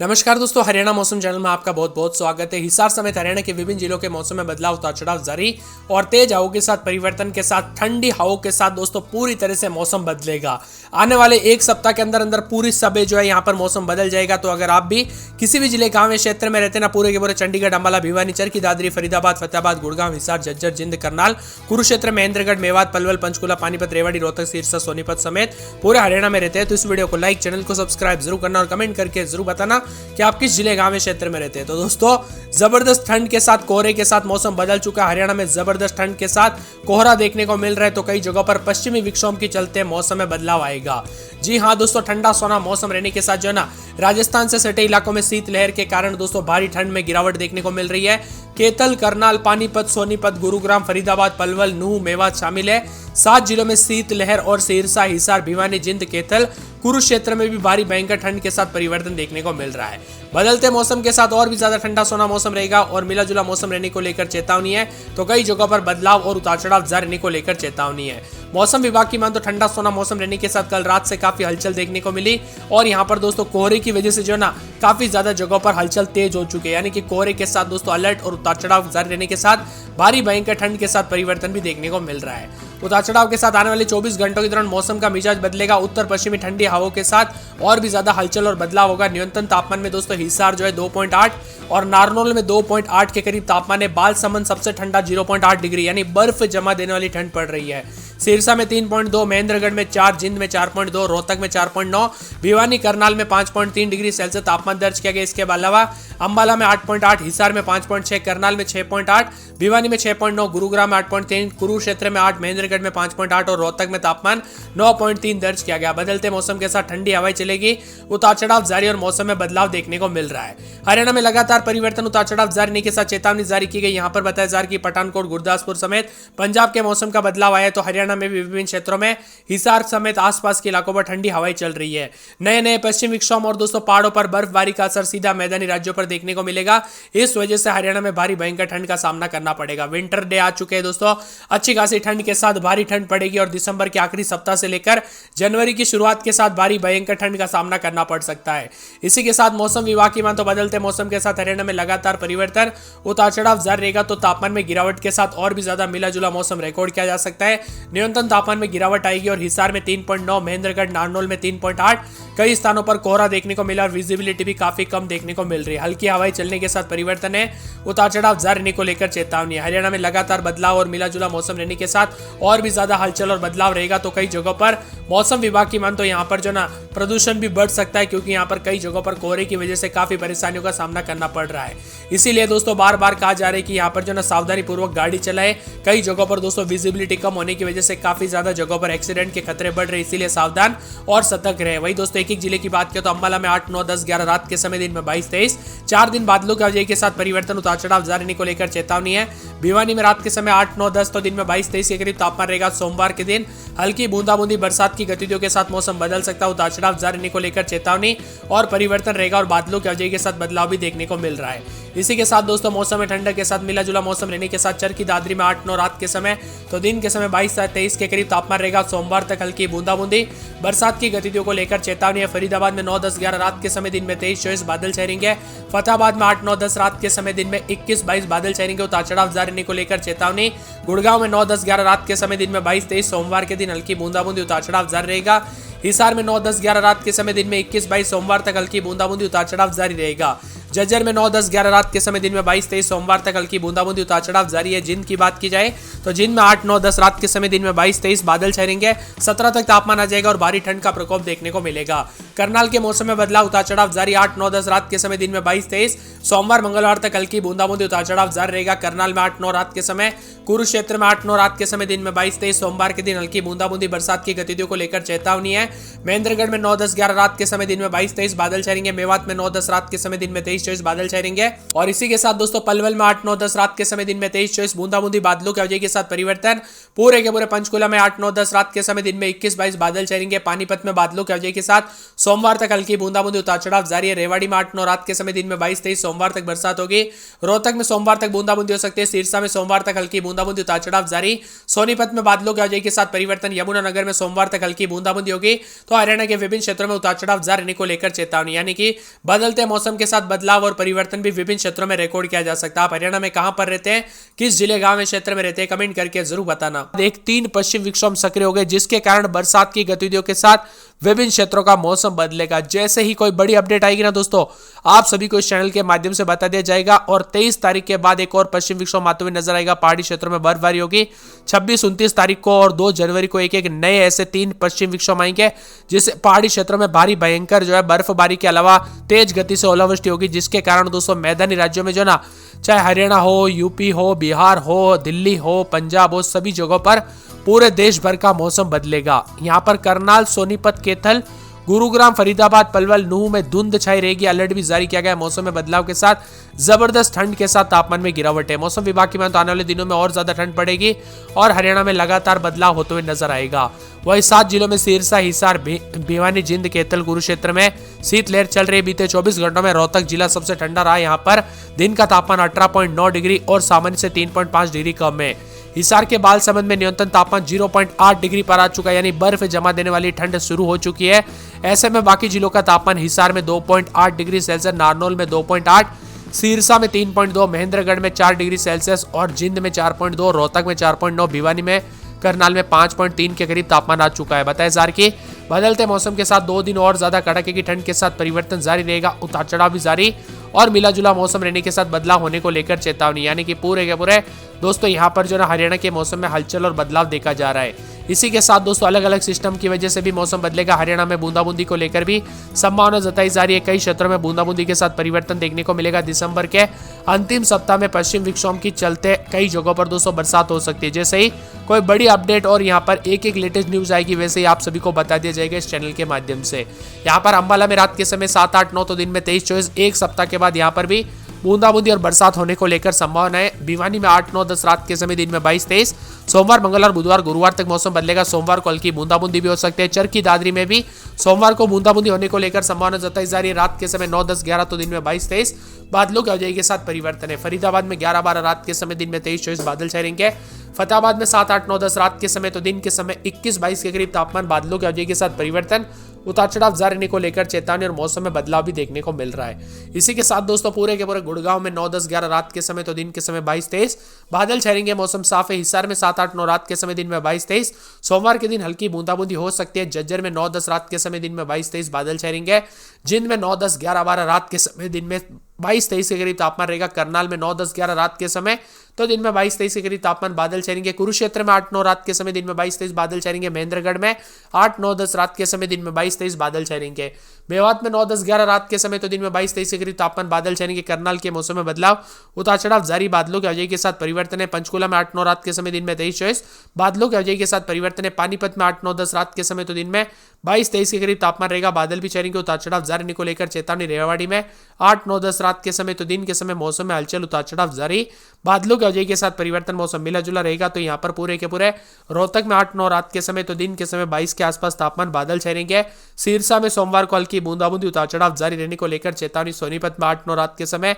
नमस्कार दोस्तों, हरियाणा मौसम चैनल में आपका बहुत बहुत स्वागत है। हिसार समेत हरियाणा के विभिन्न जिलों के मौसम में बदलाव, उतार चढ़ाव जारी और तेज हवाओं के साथ परिवर्तन के साथ ठंडी हवाओं के साथ दोस्तों पूरी तरह से मौसम बदलेगा। आने वाले एक सप्ताह के अंदर अंदर पूरी सबे जो है यहाँ पर मौसम बदल जाएगा। तो अगर आप भी किसी भी जिले गांव या क्षेत्र में रहते ना, पूरे के पूरे चंडीगढ़, अंबाला, भिवानी, चरखी दादरी, फरीदाबाद, फतेहाबाद, गुड़गांव, हिसार, झज्जर, जिंद, करनाल, कुरुक्षेत्र, महेंद्रगढ़, मेवात, पलवल, पंचकुला, पानीपत, रेवाड़ी, रोहतक, सिरसा, सोनीपत समेत पूरे हरियाणा में रहते हैं तो इस वीडियो को लाइक, चैनल को सब्सक्राइब जरूर करना और कमेंट करके जरूर बताना कि आप किस जिले गांव क्षेत्र में रहते हैं। तो दोस्तों, जबरदस्त ठंड के साथ कोहरे के साथ मौसम बदल चुका है। हरियाणा में जबरदस्त ठंड के साथ कोहरा देखने को मिल रहा है तो कई जगहों पर पश्चिमी विक्षोभ के चलते मौसम में बदलाव आएगा। जी हां दोस्तों, ठंडा सोना मौसम रहने के साथ जो है ना, राजस्थान से सटे इलाकों में शीतलहर के कारण दोस्तों भारी ठंड में गिरावट देखने को मिल रही है। केतल, करनाल, पानीपत, सोनीपत, गुरुग्राम, फरीदाबाद, पलवल, नूह, मेवात शामिल है। 7 जिलों में शीतलहर और सिरसा, हिसार, भिवानी, जिंद, केतल, कुरुक्षेत्र में भी भारी भयंकर ठंड के साथ परिवर्तन देखने को मिल रहा है। बदलते मौसम के साथ और भी ज्यादा ठंडा सोना मौसम रहेगा और मिला जुला मौसम रहने को लेकर चेतावनी है। तो कई जगहों पर बदलाव और उतार चढ़ाव जारी रहने को लेकर चेतावनी है। मौसम विभाग की मान तो ठंडा सोना मौसम रहने के साथ कल रात से काफी हलचल देखने को मिली और यहाँ पर दोस्तों कोहरे की वजह से जो ना काफी ज्यादा जगहों पर हलचल तेज हो चुके हैं। यानी कि कोहरे के साथ दोस्तों अलर्ट और उतार चढ़ाव जारी रहने के साथ भारी भयंकर ठंड के साथ परिवर्तन भी देखने को मिल रहा है। उतार चढ़ाव के साथ आने वाले 24 घंटों के दौरान मौसम का मिजाज बदलेगा। उत्तर पश्चिमी ठंडी हवाओं के साथ और भी ज्यादा हलचल और बदलाव होगा। न्यूनतम तापमान में दोस्तों हिसार जो है 2.8 और नारनौल में 2.8 के करीब तापमान है। बालसमंद सबसे ठंडा 0.8 डिग्री यानी बर्फ जमा देने वाली ठंड पड़ रही है। सिरसा में 3.2, महेंद्रगढ़ में 4, जिंद में 4.2, रोहतक में 4.9, भिवानी, करनाल में 5.3 डिग्री सेल्सियस तापमान दर्ज किया गया। इसके अलावा अंबाला में 8.8, हिसार में 5.6, करनाल में 6.8, भिवानी में 6.9, गुरुग्राम में 8.3, कुरुक्षेत्र में 8, महेंद्रगढ़ में 5.8 और रोहतक में तापमान 9.3 दर्ज किया गया। बदलते मौसम के साथ ठंडी हवाएं चलेगी, उतार चढ़ाव जारी और मौसम में बदलाव देखने को मिल रहा है। हरियाणा में लगातार परिवर्तन, उतार चढ़ाव जारी रहने के साथ चेतावनी जारी की गई। यहाँ पर बताया जा रहा है कि पठानकोट, गुरदासपुर समेत पंजाब के मौसम का बदलाव आया तो हरियाणा में भी विभिन्न क्षेत्रों में हिसार समेत आसपास के इलाकों पर ठंडी हवाएं चल रही है। नए नए पश्चिम विक्षोभ और दोस्तों पहाड़ों पर बर्फबारी का असर सीधा मैदानी राज्यों पर देखने को मिलेगा। इस वजह से हरियाणा में भारी भयंकर ठंड का सामना करना पड़ेगा। विंटर डे आ चुके हैं दोस्तों, अच्छी खासी ठंड के साथ भारी ठंड पड़ेगी और दिसंबर के आखिरी सप्ताह से लेकर जनवरी की शुरुआत के साथ भारी भयंकर ठंड का सामना करना पड़ सकता है। इसी के साथ मौसम विभाग की मान तो बदलते मौसम के साथ हरियाणा में लगातार परिवर्तन, उतार चढ़ाव जारी रहेगा तो तापमान में गिरावट के साथ और भी ज्यादा मिला जुला मौसम रिकॉर्ड किया जा सकता है। न्यूनतम तापमान में गिरावट आएगी और हिसार में 3.9, महेंद्रगढ़, नारनौल में 3.8, कई स्थानों पर कोहरा देखने को मिला और विजिबिलिटी भी काफी कम देखने को मिल रही है। हल्की हवाएं चलने के साथ परिवर्तन है, उतार चढ़ाव जारी रहने को लेकर चेतावनी है। हरियाणा में लगातार बदलाव और मिला जुला मौसम रहने के साथ और भी ज्यादा हलचल और बदलाव रहेगा तो कई जगहों पर मौसम विभाग की मान तो यहाँ पर जो ना प्रदूषण भी बढ़ सकता है क्योंकि यहाँ पर कई जगहों पर कोहरे की वजह से काफी परेशानियों का सामना करना पड़ रहा है। इसीलिए दोस्तों बार बार कहा जा रहा है कि यहाँ पर जो ना सावधानी पूर्वक गाड़ी चलाए। कई जगहों पर दोस्तों विजिबिलिटी कम होने की वजह से काफी ज्यादा जगहों पर एक्सीडेंट के खतरे बढ़ रहे, इसीलिए सावधान और सतर्क रहे। वही दोस्तों एक एक जिले की बात करें तो अंबाला में 8, 9, 10, 11 रात के समय, दिन में 22, 23, 4 दिन बादलों की वजह के साथ परिवर्तन, उतार चढ़ाव जारी रहने को लेकर चेतावनी है। भिवानी में रात के समय 8, 9, 10 तो दिन में 22, 23 के करीब तापमान रहेगा। सोमवार के दिन हल्की बूंदाबूंदी बरसात की गतिविधियों के साथ मौसम बदल सकता है। उतार चढ़ाव जारी रहने को लेकर चेतावनी और परिवर्तन रहेगा और बादलों की वजह के साथ बदलाव भी देखने को मिल रहा है। इसी के साथ दोस्तों मौसम में ठंडक के साथ मिला जुला मौसम रहने के साथ चरखी दादरी में 8, 9 रात के समय तो दिन के समय 22, 23 के करीब तापमान रहेगा। सोमवार तक हल्की बूंदाबूंदी बरसात की गतिविधियों को लेकर चेतावनी है। फरीदाबाद में 9, 10, 11 रात के समय, दिन में 23, 24 बादल छाएंगे। फतेहाबाद में 8, 9, 10 रात के समय, दिन में 21, 22 बादल छाएंगे। उतार चढ़ाव जारी रहने को लेकर चेतावनी। गुड़गांव में 9, 10, 11 रात के समय, दिन में 22, 23 सोमवार के दिन हल्की बूंदाबूंदी, उतार चढ़ाव जारी रहेगा। हिसार में 9, 10, 11 रात के समय, दिन में 21, 22 सोमवार तक हल्की बूंदाबूंदी, उतार चढ़ाव जारी रहेगा। झज्जर में 9, 10, 11 रात के समय, दिन में 22, 23 सोमवार तक हल्की बूंदाबूंदी, उतार चढ़ाव जारी है। जिंद की बात की जाए तो जिंद में 8, 9, 10 रात के समय, दिन में 22, 23 बादल छाएंगे। 17 तक तापमान आ जाएगा और भारी ठंड का प्रकोप देखने को मिलेगा। करनाल के मौसम में बदलाव, उतार चढ़ाव जारी। 8, 9, 10 रात के समय, दिन में 22, 23 सोमवार मंगलवार तक हल्की बूंदाबूंदी, उतार चढ़ाव जारी रहेगा। करनाल में 8, 9 रात के समय, कुरुक्षेत्र में 8, 9 रात के समय, दिन में 22, 23 सोमवार के दिन हल्की बूंदाबूंदी बरसात की गतिविधियों को लेकर चेतावनी है। महेंद्रगढ़ में 9, 10, 11 रात के समय, दिन में 22, 23 बादल छाएंगे। मेवात में 9, 10 रात के समय, दिन में 23, 24 बादल छाएंगे। और इसी के साथ दोस्तों पलवल में 8, 9, 10 रात के समय, दिन में 23, 24 बूंदाबूंदी बादलों की वजह के साथ परिवर्तन। पूरे के पूरे पंचकुला में 8, 9, 10 रात के समय, दिन में 21, 22 बादल छाएंगे। पानीपत में बादलों की वजह के साथ सोमवार तक हल्की बूंदाबूंदी, उतार चढ़ाव जारी है। रेवाड़ी में 8, 9 रात के समय, दिन में 22, 23 सोमवार तक बरसात होगी। रोहतक में सोमवार तक बूंदाबूंदी हो सकती है। सिरसा में सोमवार तक हल्की बूंदाबूंदी उतार चढ़ाव जारी। सोनीपत में बादलों की आवाजाही के साथ परिवर्तन। यमुनानगर में सोमवार तक हल्की बूंदाबूंदी होगी। तो हरियाणा के विभिन्न क्षेत्रों में उतार चढ़ाव जारी रहने को लेकर चेतावनी, यानी कि बदलते मौसम के साथ बदलाव और परिवर्तन भी विभिन्न क्षेत्रों में रिकॉर्ड किया जा सकता है। आप हरियाणा में कहां पर रहते हैं, किस जिले गांव में क्षेत्र में रहते हैं, कमेंट करके जरूर बताना। एक 3 पश्चिम विक्षोभ सक्रिय हो गए, जिसके कारण बरसात की गतिविधियों के साथ विभिन्न क्षेत्रों का मौसम बदलेगा। जैसे ही कोई बड़ी अपडेट आएगी ना दोस्तों, आप सभी को इस चैनल के माध्यम से बता दिया जाएगा। और 23 तारीख के बाद एक और पश्चिम विक्षोभ आते हुए नजर आएगा। पहाड़ी क्षेत्रों में बर्फबारी होगी। 26, 29 तारीख को और 2 जनवरी को एक एक नए ऐसे 3 पश्चिम विक्षोभ आएंगे, जिससे पहाड़ी क्षेत्रों में भारी भयंकर जो है बर्फबारी के अलावा तेज गति से ओलावृष्टि होगी, जिसके कारण दोस्तों मैदानी राज्यों में जो ना, चाहे हरियाणा हो, यूपी हो, बिहार हो, दिल्ली हो, पंजाब हो, सभी जगहों पर पूरे देश भर का मौसम बदलेगा। यहाँ पर करनाल, सोनीपत, कैथल, गुरुग्राम, फरीदाबाद, पलवल, नूह में धुंध छाई रहेगी। अलर्ट भी जारी किया गया है। मौसम में बदलाव के साथ जबरदस्त ठंड के साथ तापमान में गिरावट है। मौसम विभाग की माने तो आने वाले दिनों में और ज्यादा ठंड पड़ेगी और हरियाणा में लगातार बदलाव होते हुए नजर आएगा। वही 7 जिलों में सिरसा, हिसार, भिवानी, जिंद, कैथल, कुरुक्षेत्र में शीतलहर चल रही। बीते 24 घंटों में रोहतक जिला सबसे ठंडा रहा। यहाँ पर दिन का तापमान 18.9 डिग्री और सामान्य से 3.5 डिग्री कम है। हिसार के बालसमंद में न्यूनतम तापमान 0.8 डिग्री पर आ चुका है, यानी बर्फ जमा देने वाली ठंड शुरू हो चुकी है। ऐसे में बाकी जिलों का तापमान हिसार में 2.8 डिग्री सेल्सियस, नारनौल में 2.8, सिरसा में 3.2, महेंद्रगढ़ में 4 डिग्री सेल्सियस और जिंद में 4.2, रोहतक में 4.9, भिवानी में, करनाल में 5.3 के करीब तापमान आ चुका है। बताया जा रहा है कि बदलते मौसम के साथ 2 दिन और ज्यादा कड़ाके की ठंड के साथ परिवर्तन जारी रहेगा। उतार चढ़ाव भी जारी और मिला जुला मौसम रहने के साथ बदलाव होने को लेकर चेतावनी, यानी कि पूरे के पूरे दोस्तों यहाँ पर जो ना हरियाणा के मौसम में हलचल और बदलाव देखा जा रहा है। इसी के साथ दोस्तों अलग अलग सिस्टम की वजह से भी मौसम बदलेगा। हरियाणा में बूंदाबूंदी को लेकर भी संभावना जताई जा रही है। कई क्षेत्रों में बूंदाबूंदी के साथ परिवर्तन देखने को मिलेगा। दिसंबर के अंतिम सप्ताह में पश्चिम विक्षोभ की चलते कई जगहों पर दोस्तों बरसात हो सकती है। जैसे ही कोई बड़ी अपडेट और यहाँ पर एक एक लेटेस्ट न्यूज आएगी, वैसे ही आप सभी को बता दिया जाएगा इस चैनल के माध्यम से। यहाँ पर अंबाला में रात के समय 7, 8, 9, तो दिन में 23, 24, एक सप्ताह के बाद यहाँ पर भी बूंदाबूंदी और बरसात होने को लेकर संभावना है। भिवानी में 8, 9, 10 रात के समय, दिन में 22, 23। सोमवार, मंगलवार, बुधवार, गुरुवार तक मौसम बदलेगा। सोमवार को हल्की बूंदाबूंदी भी हो सकती है। चरखी दादरी में भी सोमवार को बूंदाबूंदी होने को लेकर संभावना जताई जा रही है। रात के समय 9, 10, 11, तो दिन में 22, 23 बादलों की आवाजाही के साथ परिवर्तन है। फरीदाबाद में 11, 12 रात के समय, दिन में 23, 24 बादल छाए रहेंगे। फतेहाबाद में 7, 8, 9, 10 रात के समय, तो दिन के समय 21, 22 के करीब तापमान, बादलों की आवाजाही के साथ परिवर्तन, उतार चढ़ाव जारी रहने को लेकर चेतावनी और मौसम में बदलाव भी देखने को मिल रहा है। इसी के साथ दोस्तों पूरे के पूरे गुड़गांव में 9, 10, 11 रात के समय, तो दिन के समय 22, 23 बादल छाएंगे। मौसम साफ है। हिसार में 7, 8, 9 रात के समय, दिन में 22, 23 सोमवार के दिन हल्की बूंदाबूंदी हो सकती है। जज्जर में 9, 10 रात के समय, दिन में 22, 23 बादल छाएंगे। जिंद में 9, 10, 11, 12 रात के समय, दिन में 22, 23 के करीब तापमान रहेगा। करनाल में 9, 10, 11 रात के समय, तो दिन में 22, 23 के करीब तापमान, बादल छाएंगे। कुरुक्षेत्र में 8, 9 रात के समय, दिन में 22, 23 बादल छाएंगे। महेंद्रगढ़ में 8, 9, 10 रात के समय, दिन में 22, 23 बादल छाएंगे। मेवात में 9, 10, 11 रात के समय, तो दिन में 22, 23 के करीब तापमान, बादल छाएंगे। करनाल के मौसम में बदलाव, उतार चढ़ाव जारी, बादलों की आवाजाही के साथ परिवर्तन है। पंचकुला में 8, 9 रात के समय, दिन में 23, 24 बादलों की आवाजाही के साथ परिवर्तन है। पानीपत में 8, 9, 10 रात के समय, तो दिन में 22, 23 के करीब तापमान रहेगा। बादल भी छाएंगे। उतार चढ़ाव जारी रहने को लेकर चेतावनी। रेवाड़ी में 8, 9, 10 रात के समय, तो दिन के समय मौसम में हलचल, उतार चढ़ाव जारी, बादलों की आवाजाही के साथ परिवर्तन, मौसम मिला जुला रहेगा। तो यहाँ पर पूरे के पूरे रोहतक में 8, 9 रात के समय, तो दिन के समय 22 के आसपास तापमान, बादल छाएंगे। सिरसा में सोमवार को हल्की बूंदाबूंदी, उतार चढ़ाव जारी रहने को लेकर चेतावनी। सोनीपत में 8, 9 रात के समय,